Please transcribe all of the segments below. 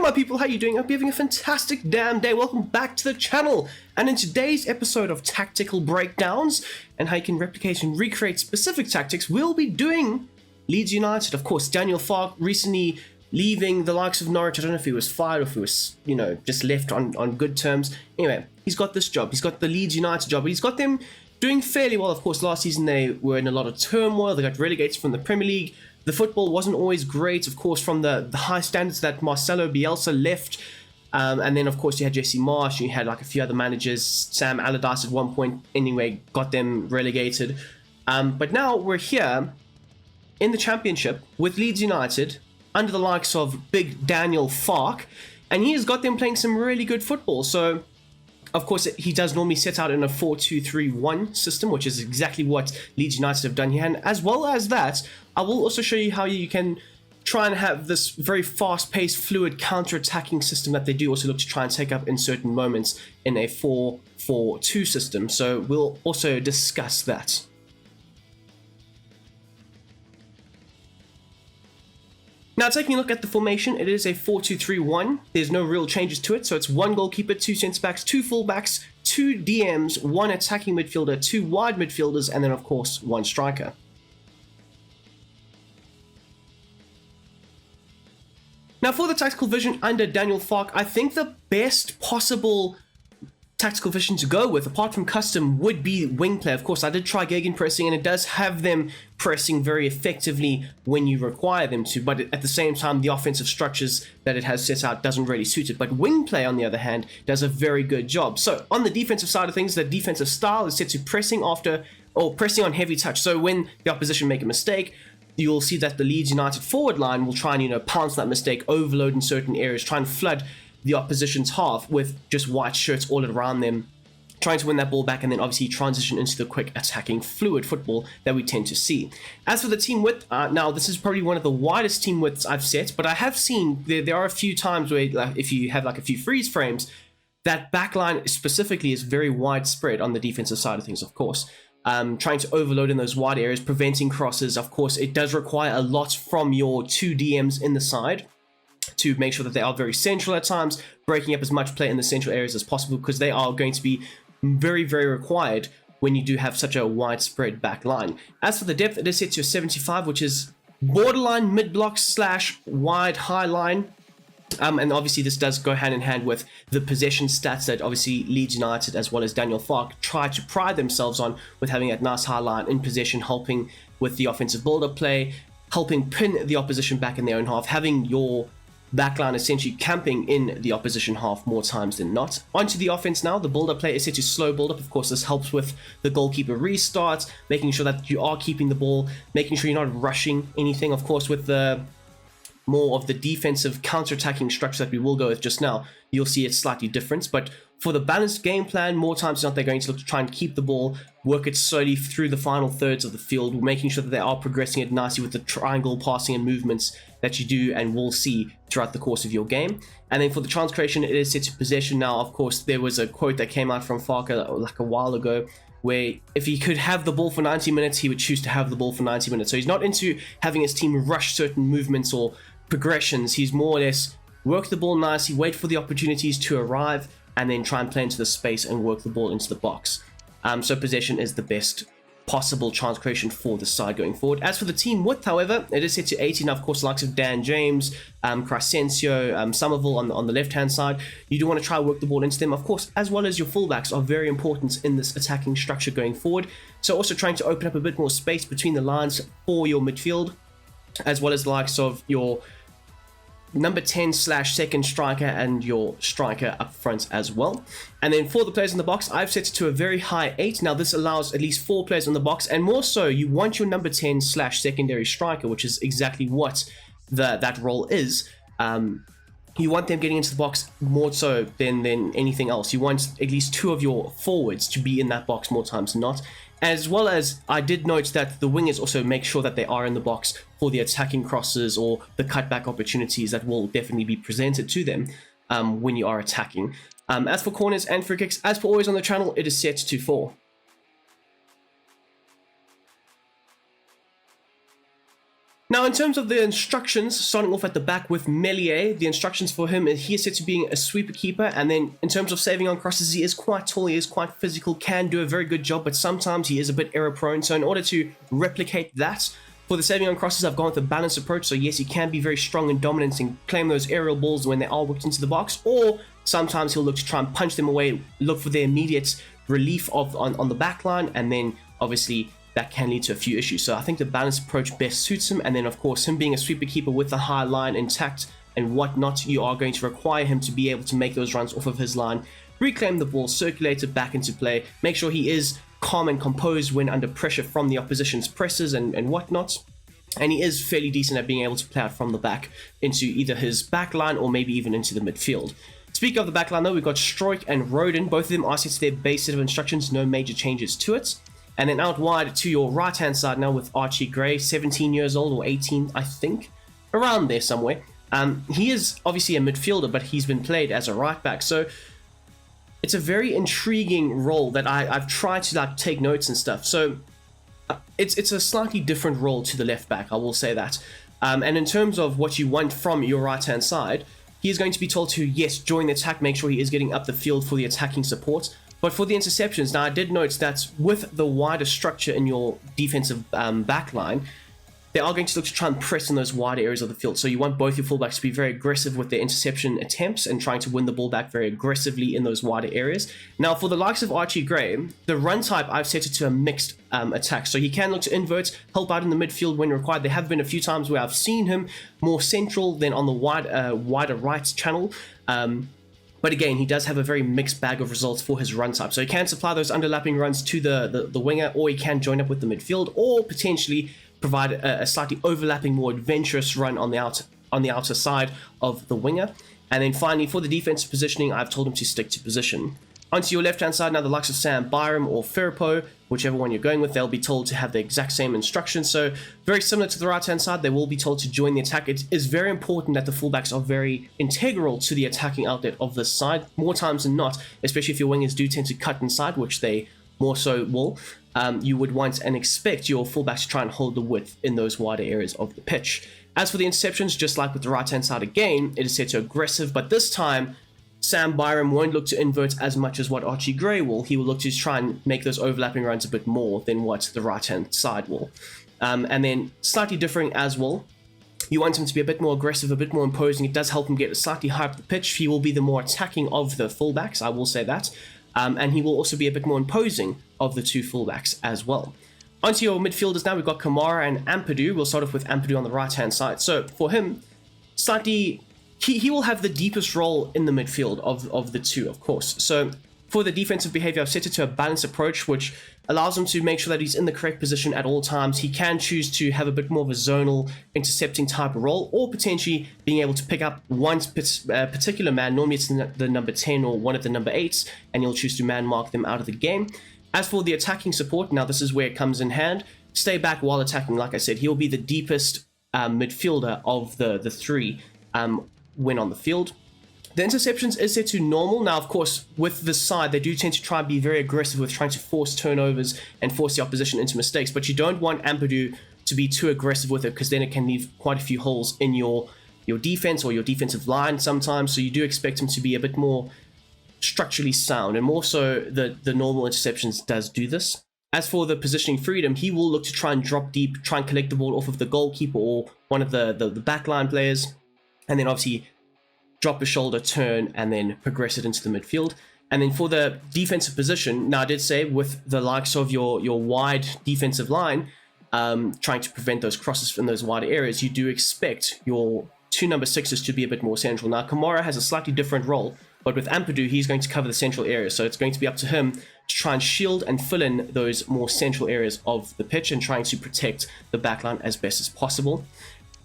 my people, how you doing? I hope you're having a fantastic damn day. Welcome back to the channel. And in today's episode of Tactical Breakdowns and how you can replicate and recreate specific tactics, we'll be doing Leeds United. Of course, Daniel Farke recently leaving the likes of Norwich. I don't know if he was fired or if he was, just left on good terms. Anyway, he's got this job. He's got the Leeds United job. He's got them doing fairly well. Of course, last season they were in a lot of turmoil. They got relegated from the Premier League. The football wasn't always great, of course, from the high standards that Marcelo Bielsa left. And then, of course, you had Jesse Marsh, and you had like a few other managers. Sam Allardyce at one point, anyway, got them relegated. But now we're here in the Championship with Leeds United under the likes of big Daniel Farke. And he has got them playing some really good football. So, of course, he does normally set out in a 4-2-3-1 system, which is exactly what Leeds United have done here. And as well as that, I will also show you how you can try and have this very fast-paced, fluid counter-attacking system that they do also look to try and take up in certain moments in a 4-4-2 system. So we'll also discuss that. Now, taking a look at the formation, it is a 4-2-3-1. There's no real changes to it. So it's one goalkeeper, two centre-backs, two fullbacks, two DMs, one attacking midfielder, two wide midfielders, and then, of course, one striker. Now, for the tactical vision under Daniel Farke, I think the best possible tactical vision to go with, apart from custom, would be wing play. Of course, I did try gegenpressing, and it does have them pressing very effectively when you require them to, but at the same time, the offensive structures that it has set out doesn't really suit it. But wing play, on the other hand, does a very good job. So, on the defensive side of things, the defensive style is set to pressing on heavy touch. So, when the opposition make a mistake, you'll see that the Leeds United forward line will try and, pounce that mistake, overload in certain areas, try and flood the opposition's half with just white shirts all around them, trying to win that ball back, and then obviously transition into the quick attacking fluid football that we tend to see. As for the team width, now this is probably one of the widest team widths I've set, but I have seen there are a few times where if you have like a few freeze frames, that back line specifically is very widespread on the defensive side of things, of course. Trying to overload in those wide areas, preventing crosses. Of course, it does require a lot from your two DMs in the side to make sure that they are very central at times, breaking up as much play in the central areas as possible, because they are going to be very, very required when you do have such a widespread back line. As for the depth, it is set to a 75, which is borderline mid-block / wide high line. And obviously this does go hand in hand with the possession stats that obviously Leeds United as well as Daniel Farke try to pride themselves on, with having that nice high line in possession, helping with the offensive build-up play, helping pin the opposition back in their own half, having your backline essentially camping in the opposition half more times than not. Onto the offense now. The build-up play is set to slow build-up. Of course, this helps with the goalkeeper restarts, making sure that you are keeping the ball, making sure you're not rushing anything. Of course, with the more of the defensive counter-attacking structure that we will go with just now, you'll see it's slightly different. But for the balanced game plan, more times than not, they're going to look to try and keep the ball, work it slowly through the final thirds of the field, making sure that they are progressing it nicely with the triangle passing and movements that you do and will see throughout the course of your game. And then for the chance creation, it is set to possession. Now, of course, there was a quote that came out from Farke like a while ago, where if he could have the ball for 90 minutes, he would choose to have the ball for 90 minutes. So he's not into having his team rush certain movements or progressions. He's more or less work the ball nicely, wait for the opportunities to arrive, and then try and play into the space and work the ball into the box. So possession is the best possible chance creation for the side going forward. As for the team width, however, it is set to 80. Now, of course, the likes of Dan James, Crescencio, Somerville on the left-hand side, you do want to try and work the ball into them. Of course, as well as your fullbacks are very important in this attacking structure going forward. So also trying to open up a bit more space between the lines for your midfield, as well as the likes of your number 10 / second striker and your striker up front as well. And then for the players in the box, I've set it to a very high 8. Now this allows at least 4 players in the box, and more so you want your number 10 / secondary striker, which is exactly what that role is. You want them getting into the box more so than anything else. You want at least 2 of your forwards to be in that box more times than not. As well as, I did note that the wingers also make sure that they are in the box for the attacking crosses or the cutback opportunities that will definitely be presented to them when you are attacking. As for corners and free kicks, as per always on the channel, it is set to 4. Now, in terms of the instructions, starting off at the back with Melier, the instructions for him is he is set to being a sweeper keeper, and then in terms of saving on crosses, he is quite tall, he is quite physical, can do a very good job, but sometimes he is a bit error prone. So in order to replicate that, for the saving on crosses, I've gone with a balanced approach. So yes, he can be very strong and dominant and claim those aerial balls when they are whipped into the box, or sometimes he'll look to try and punch them away, look for the immediate relief on the back line, and then obviously that can lead to a few issues. So I think the balanced approach best suits him, and then of course him being a sweeper keeper with the high line intact and whatnot, you are going to require him to be able to make those runs off of his line, reclaim the ball, circulate it back into play, make sure he is calm and composed when under pressure from the opposition's presses and whatnot. And he is fairly decent at being able to play out from the back into either his back line or maybe even into the midfield. Speaking of the back line though, we've got Stroik and Roden. Both of them are set to their base set of instructions, no major changes to it. And then out wide to your right-hand side now with Archie Gray, 17 years old or 18, I think, around there somewhere. He is obviously a midfielder, but he's been played as a right-back. So it's a very intriguing role that I've tried to take notes and stuff. So it's a slightly different role to the left-back, I will say that. And in terms of what you want from your right-hand side, he is going to be told to, yes, join the attack, make sure he is getting up the field for the attacking support. But for the interceptions, now I did note that with the wider structure in your defensive back line, they are going to look to try and press in those wider areas of the field. So you want both your fullbacks to be very aggressive with their interception attempts and trying to win the ball back very aggressively in those wider areas. Now, for the likes of Archie Gray, the run type, I've set it to a mixed attack. So he can look to invert, help out in the midfield when required. There have been a few times where I've seen him more central than on the wider right channel. But again, he does have a very mixed bag of results for his run type. So he can supply those underlapping runs to the winger, or he can join up with the midfield, or potentially provide a slightly overlapping, more adventurous run on the outer side of the winger. And then finally, for the defensive positioning, I've told him to stick to position. Onto your left-hand side now, the likes of Sam Byram or Firpo, whichever one you're going with, they'll be told to have the exact same instructions. So very similar to the right-hand side, they will be told to join the attack. It is very important that the fullbacks are very integral to the attacking outlet of this side, more times than not, especially if your wingers do tend to cut inside, which they more so will. You would want and expect your fullbacks to try and hold the width in those wider areas of the pitch. As for the interceptions, just like with the right-hand side again, it is set to aggressive, but this time, Sam Byram won't look to invert as much as what Archie Gray will. He will look to try and make those overlapping runs a bit more than what the right-hand side will. And then slightly differing as well, you want him to be a bit more aggressive, a bit more imposing. It does help him get slightly higher up the pitch. He will be the more attacking of the fullbacks, I will say that. And he will also be a bit more imposing of the two fullbacks as well. Onto your midfielders now, we've got Kamara and Ampadu. We'll start off with Ampadu on the right-hand side. So for him, slightly... He will have the deepest role in the midfield of the two, of course. So for the defensive behavior, I've set it to a balanced approach, which allows him to make sure that he's in the correct position at all times. He can choose to have a bit more of a zonal intercepting type of role, or potentially being able to pick up one particular man. Normally it's the number 10 or one of the number 8s, and he'll choose to man mark them out of the game. As for the attacking support, now this is where it comes in hand. Stay back while attacking. Like I said, he'll be the deepest midfielder of the three when on the field. The interceptions is set to normal. Now, of course, with this side, they do tend to try and be very aggressive with trying to force turnovers and force the opposition into mistakes, but you don't want Ampadu to be too aggressive with it, because then it can leave quite a few holes in your defense or your defensive line sometimes. So you do expect him to be a bit more structurally sound, and more so the normal interceptions does do this. As for the positioning freedom, he will look to try and drop deep, try and collect the ball off of the goalkeeper or one of the backline players, and then obviously drop a shoulder, turn, and then progress it into the midfield. And then for the defensive position, now I did say with the likes of your wide defensive line, trying to prevent those crosses from those wider areas, you do expect your two number 6s to be a bit more central. Now, Kamara has a slightly different role, but with Ampadu, he's going to cover the central area, so it's going to be up to him to try and shield and fill in those more central areas of the pitch and trying to protect the backline as best as possible.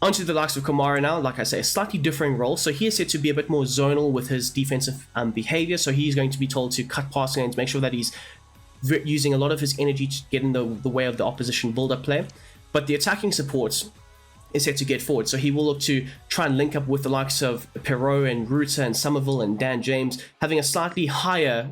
Onto the likes of Kamara now, like I say, a slightly differing role. So he is set to be a bit more zonal with his defensive behavior. So he's going to be told to cut past lanes, make sure that he's using a lot of his energy to get in the way of the opposition build-up play. But the attacking support is set to get forward. So he will look to try and link up with the likes of Perrault and Ruta and Somerville and Dan James, having a slightly higher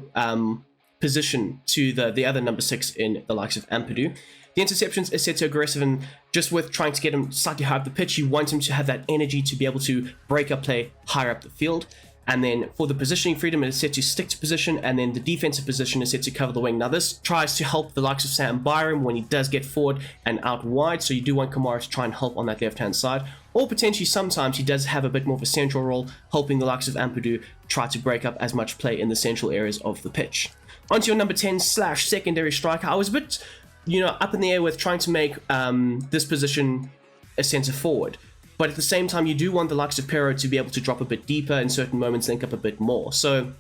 position to the other number 6 in the likes of Ampadu. The interceptions is set to aggressive, and just with trying to get him slightly higher up the pitch, you want him to have that energy to be able to break up play higher up the field. And then for the positioning freedom, it is set to stick to position, and then the defensive position is set to cover the wing. Now this tries to help the likes of Sam Byram when he does get forward and out wide, so you do want Kamara to try and help on that left-hand side. Or potentially sometimes he does have a bit more of a central role, helping the likes of Ampadu try to break up as much play in the central areas of the pitch. Onto your number 10/secondary striker. I was a bit, up in the air with trying to make this position a centre forward. But at the same time, you do want the likes of Pero to be able to drop a bit deeper in certain moments, link up a bit more. So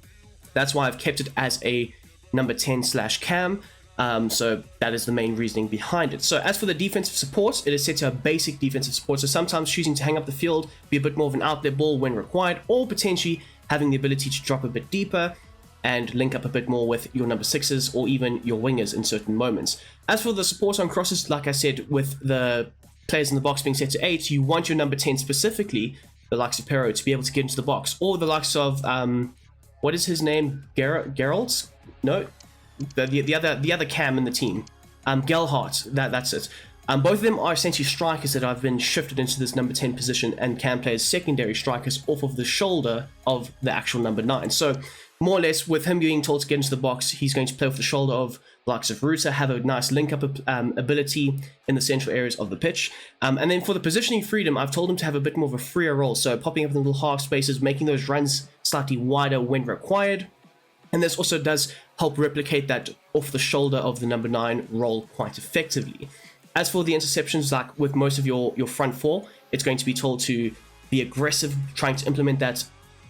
that's why I've kept it as a number 10/cam. So that is the main reasoning behind it. So as for the defensive support, it is set to a basic defensive support. So sometimes choosing to hang up the field, be a bit more of an outlet ball when required, or potentially having the ability to drop a bit deeper and link up a bit more with your number 6s or even your wingers in certain moments. As for the support on crosses, like I said, with the players in the box being set to 8, you want your number 10 specifically, the likes of Pero, to be able to get into the box, or the likes of what is his name, Geralt? No, the other cam in the team, Gelhardt. That's it. Both of them are essentially strikers that have been shifted into this number 10 position and can play as secondary strikers off of the shoulder of the actual number 9. So more or less, with him being told to get into the box, he's going to play off the shoulder of the likes of Ruta, have a nice link-up ability in the central areas of the pitch. And then for the positioning freedom, I've told him to have a bit more of a freer role, so popping up in the little half spaces, making those runs slightly wider when required. And this also does help replicate that off the shoulder of the number 9 role quite effectively. As for the interceptions, like with most of your front four, it's going to be told to be aggressive, trying to implement that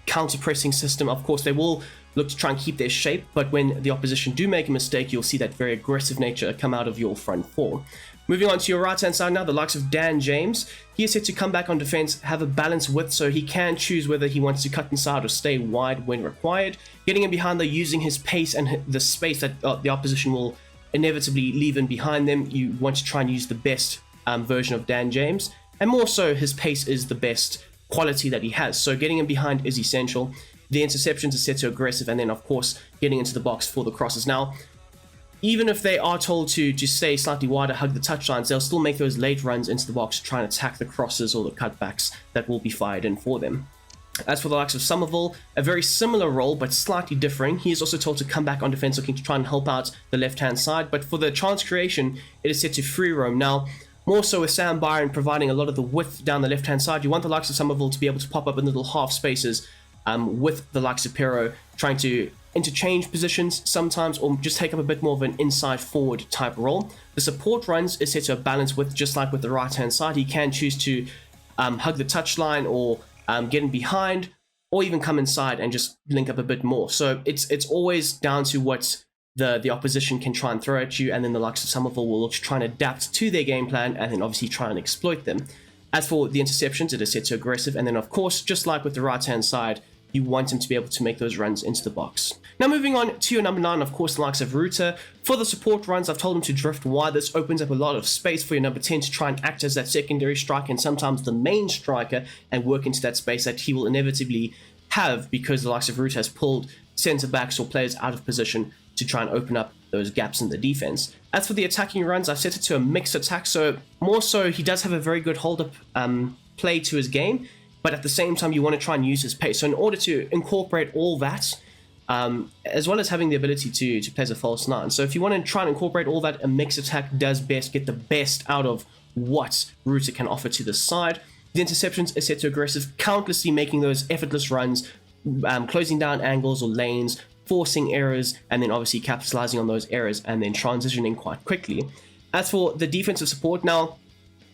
counter-pressing system. Of course, they will look to try and keep their shape, but when the opposition do make a mistake, you'll see that very aggressive nature come out of your front four. Moving on to your right-hand side now, the likes of Dan James. He is set to come back on defense, have a balanced width, so he can choose whether he wants to cut inside or stay wide when required. Getting in behind, though, using his pace and the space that the opposition will inevitably leave in behind them, you want to try and use the best version of Dan James, and more so, his pace is the best quality that he has, so getting in behind is essential. The interceptions are set to aggressive, and then of course getting into the box for the crosses. Now, even if they are told to stay slightly wider, hug the touchlines, they'll still make those late runs into the box to try and attack the crosses or the cutbacks that will be fired in for them. As for the likes of Somerville, a very similar role but slightly different. He is also told to come back on defense, looking to try and help out the left-hand side, but for the chance creation, it is set to free roam. Now, more so with Sam Byron providing a lot of the width down the left-hand side, you want the likes of Somerville to be able to pop up in little half spaces with the likes of Pero, trying to interchange positions sometimes, or just take up a bit more of an inside forward type role. The support runs is set to a balance with, just like with the right-hand side, he can choose to hug the touchline or get in behind, or even come inside and just link up a bit more. So it's always down to what the opposition can try and throw at you, and then the likes of Somerville will look to try and adapt to their game plan and then obviously try and exploit them. As for the interceptions, it is set to aggressive, and then of course, just like with the right-hand side, you want him to be able to make those runs into the box. Now moving on to your number 9, of course, the likes of Ruta. For the support runs, I've told him to drift wide. This opens up a lot of space for your number 10 to try and act as that secondary striker and sometimes the main striker and work into that space that he will inevitably have, because the likes of Ruta has pulled centre backs or players out of position to try and open up those gaps in the defense. As for the attacking runs, I've set it to a mixed attack, so more so he does have a very good hold-up play to his game, but at the same time you want to try and use his pace. So in order to incorporate all that, as well as having the ability to play as a false 9, so if you want to try and incorporate all that, a mixed attack does best get the best out of what Ruta can offer to the side. The interceptions is set to aggressive, countlessly making those effortless runs, closing down angles or lanes, forcing errors, and then obviously capitalizing on those errors and then transitioning quite quickly. As for the defensive support, now,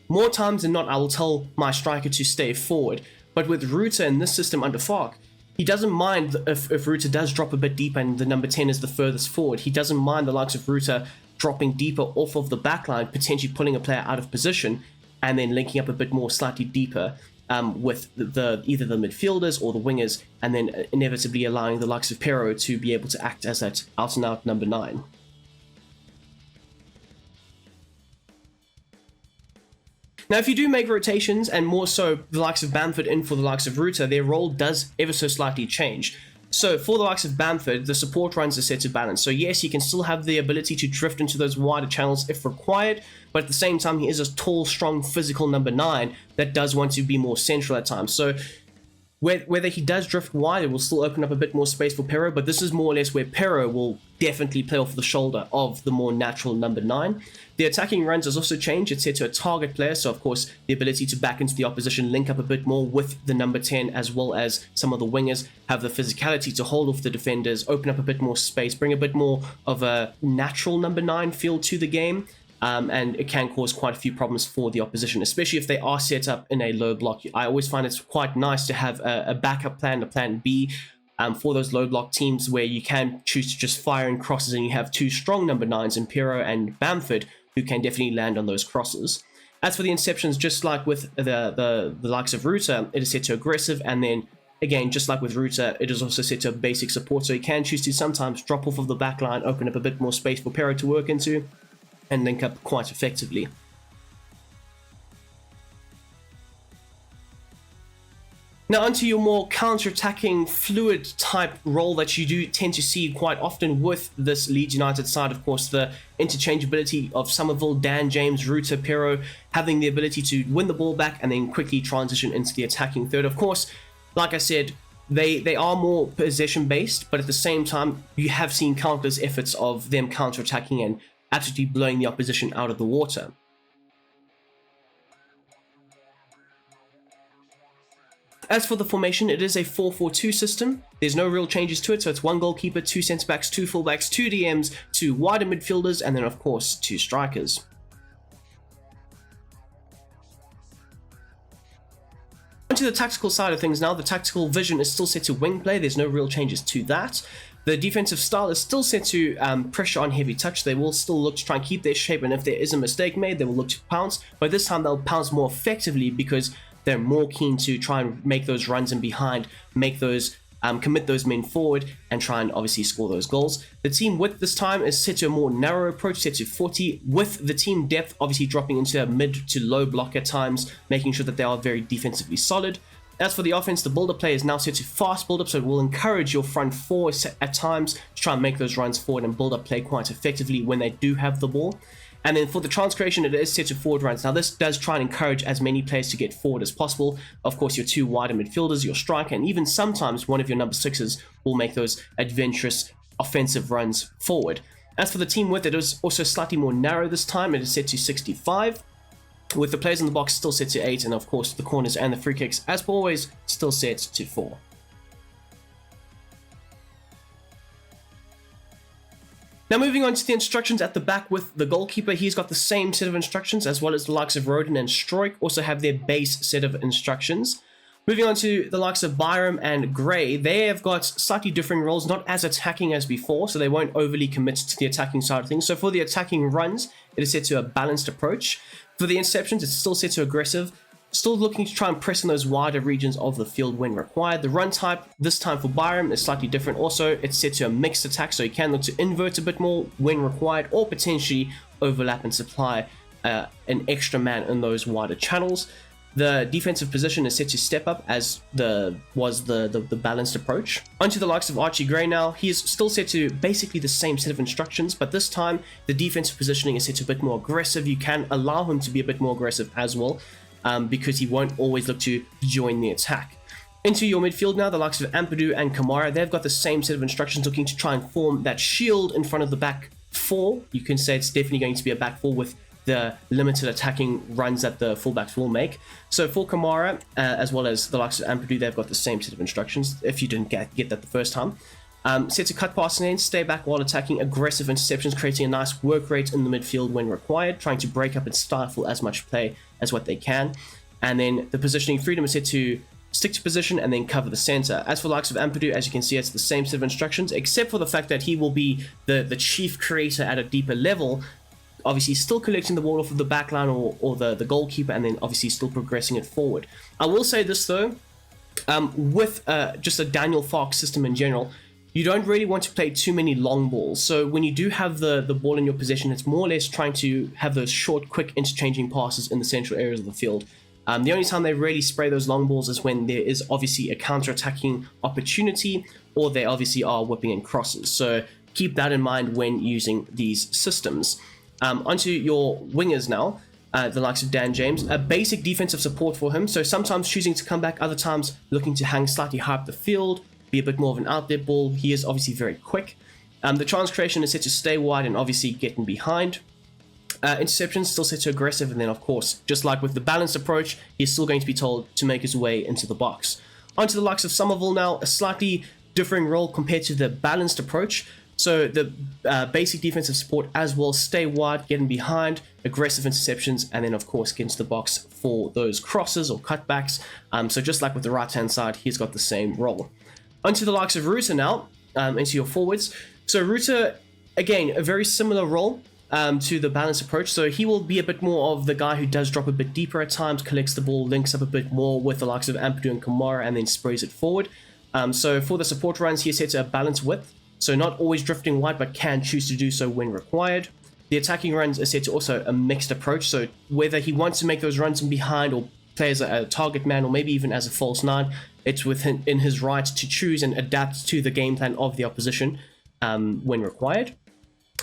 more times than not, I will tell my striker to stay forward, but with Ruta in this system under Farke, he doesn't mind if Ruta does drop a bit deeper and the number 10 is the furthest forward. He doesn't mind the likes of Ruta dropping deeper off of the backline, potentially pulling a player out of position, and then linking up a bit more slightly deeper with either the midfielders or the wingers, and then inevitably allowing the likes of Pero to be able to act as that out-and-out number 9. Now, if you do make rotations, and more so the likes of Bamford in for the likes of Ruta, their role does ever so slightly change. So for the likes of Bamford, the support runs are set to balance. So yes, he can still have the ability to drift into those wider channels if required, but at the same time, he is a tall, strong, physical number 9 that does want to be more central at times. So whether he does drift wide, it will still open up a bit more space for Pero, but this is more or less where Pero will definitely play off the shoulder of the more natural number 9. The attacking runs has also changed. It's set to a target player, so of course the ability to back into the opposition, link up a bit more with the number 10, as well as some of the wingers have the physicality to hold off the defenders, open up a bit more space, bring a bit more of a natural number 9 feel to the game. And it can cause quite a few problems for the opposition, especially if they are set up in a low block. I always find it's quite nice to have a backup plan, a plan B, for those low block teams where you can choose to just fire in crosses and you have 2 strong number 9s in Pero and Bamford who can definitely land on those crosses. As for the interceptions, just like with the likes of Ruta, it is set to aggressive, and then again, just like with Ruta, it is also set to basic support, so you can choose to sometimes drop off of the back line, open up a bit more space for Pero to work into, and link up quite effectively. Now onto your more counter-attacking fluid type role that you do tend to see quite often with this Leeds United side. Of course, the interchangeability of Somerville, Dan James, Ruta, Pero, having the ability to win the ball back and then quickly transition into the attacking third. Of course, like I said, they are more possession based, but at the same time, you have seen countless efforts of them counter-attacking and absolutely blowing the opposition out of the water. As for the formation, it is a 4-4-2 system. There's no real changes to it, so it's 1 goalkeeper, 2 centre-backs, 2 fullbacks, 2 DMs, 2 wider midfielders, and then of course 2 strikers. Onto the tactical side of things now. The tactical vision is still set to wing play. There's no real changes to that. The defensive style is still set to pressure on heavy touch. They will still look to try and keep their shape, and if there is a mistake made, they will look to pounce. But this time they'll pounce more effectively because they're more keen to try and make those runs in behind, make those commit those men forward, and try and obviously score those goals. The team width this time is set to a more narrow approach, set to 40, with the team depth obviously dropping into a mid to low block at times, making sure that they are very defensively solid. As for the offense, the build-up play is now set to fast build-up, so it will encourage your front four at times to try and make those runs forward and build up play quite effectively when they do have the ball. And then for the trans creation, it is set to forward runs. Now this does try and encourage as many players to get forward as possible. Of course, your 2 wider midfielders, your striker, and even sometimes one of your number 6s will make those adventurous offensive runs forward. As for the team width, it is also slightly more narrow this time. It is set to 65. With the players in the box still set to 8, and of course the corners and the free kicks, as always, still set to 4. Now moving on to the instructions at the back with the goalkeeper, he's got the same set of instructions, as well as the likes of Rodin and Stroik also have their base set of instructions. Moving on to the likes of Byram and Gray, they have got slightly differing roles, not as attacking as before, so they won't overly commit to the attacking side of things. So for the attacking runs, it is set to a balanced approach. For the interceptions, it's still set to aggressive, still looking to try and press in those wider regions of the field when required. The run type, this time for Byram, is slightly different. Also, it's set to a mixed attack, so you can look to invert a bit more when required, or potentially overlap and supply an extra man in those wider channels. The defensive position is set to step up, as was the balanced approach. Onto the likes of Archie Gray now. He is still set to basically the same set of instructions, but this time the defensive positioning is set to a bit more aggressive. You can allow him to be a bit more aggressive as well, because he won't always look to join the attack. Into your midfield now, the likes of Ampadu and Kamara, they've got the same set of instructions, looking to try and form that shield in front of the back four. You can say it's definitely going to be a back four with the limited attacking runs that the fullbacks will make. So for Kamara, as well as the likes of Ampadu, they've got the same set of instructions, if you didn't get that the first time. Set to cut past lanes, stay back while attacking, aggressive interceptions, creating a nice work rate in the midfield when required, trying to break up and stifle as much play as what they can. And then the positioning freedom is set to stick to position and then cover the center. As for the likes of Ampadu, as you can see, it's the same set of instructions, except for the fact that he will be the chief creator at a deeper level, obviously still collecting the ball off of the back line or the goalkeeper, and then obviously still progressing it forward. I will say this though, with just a Daniel Farke system in general, you don't really want to play too many long balls. So when you do have the ball in your possession, it's more or less trying to have those short, quick interchanging passes in the central areas of the field. The only time they really spray those long balls is when there is obviously a counter-attacking opportunity, or they obviously are whipping in crosses. So keep that in mind when using these systems. Onto your wingers now, the likes of Dan James. A basic defensive support for him, so sometimes choosing to come back, other times looking to hang slightly high up the field, be a bit more of an outlet ball. He is obviously very quick. The chance creation is set to stay wide and obviously getting behind. Interceptions still set to aggressive, and then of course, just like with the balanced approach, he's still going to be told to make his way into the box. Onto the likes of Somerville now, a slightly differing role compared to the balanced approach. So the basic defensive support as well, stay wide, getting behind, aggressive interceptions, and then of course get into the box for those crosses or cutbacks. So just like with the right hand side, he's got the same role. Onto the likes of Ruta now, into your forwards. So Ruta, again, a very similar role to the balanced approach. So he will be a bit more of the guy who does drop a bit deeper at times, collects the ball, links up a bit more with the likes of Ampadu and Kamara, and then sprays it forward. So for the support runs, he is set to a balanced width. So not always drifting wide, but can choose to do so when required. The attacking runs are set to also a mixed approach. So whether he wants to make those runs in behind or play as a target man or maybe even as a false nine, it's within his right to choose and adapt to the game plan of the opposition when required.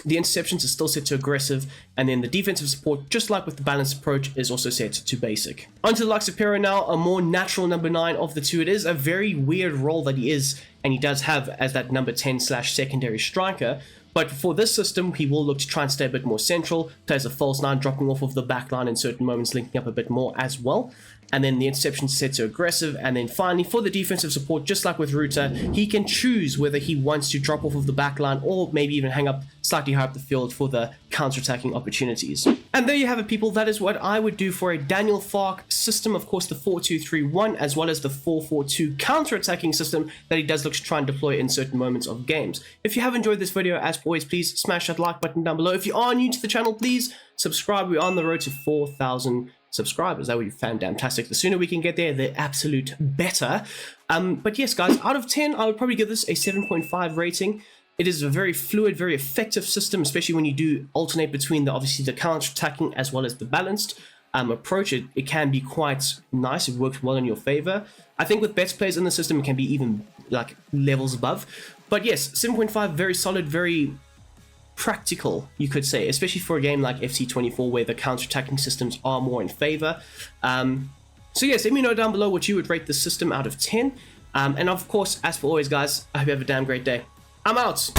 The interceptions are still set to aggressive, and then the defensive support, just like with the balanced approach, is also set to basic. Onto the likes of Pero now, a more natural number 9 of the two. It is a very weird role that he is, and he does have as that number 10/secondary striker. But for this system, he will look to try and stay a bit more central, play as a false 9, dropping off of the back line in certain moments, linking up a bit more as well. And then the interception set to aggressive. And then finally, for the defensive support, just like with Ruta, he can choose whether he wants to drop off of the back line or maybe even hang up slightly higher up the field for the counter-attacking opportunities. And there you have it, people. That is what I would do for a Daniel Farke system. Of course, the 4-2-3-1, as well as the 4-4-2 counter-attacking system that he does look to try and deploy in certain moments of games. If you have enjoyed this video, as always, please smash that like button down below. If you are new to the channel, please subscribe. We're on the road to 4,000 subscribers. That would be fantastic. The sooner we can get there, the absolute better. But yes, guys, out of 10, I would probably give this a 7.5 rating. It is a very fluid, very effective system, especially when you do alternate between obviously the counter-attacking as well as the balanced approach. It can be quite nice. It works well in your favor. I think with better players in the system, it can be even like levels above. But yes, 7.5, very solid, very practical, you could say, especially for a game like FC24 where the counter-attacking systems are more in favor. So yes, let me know down below what you would rate the system out of 10. And of course, as for always, guys, I hope you have a damn great day. I'm out.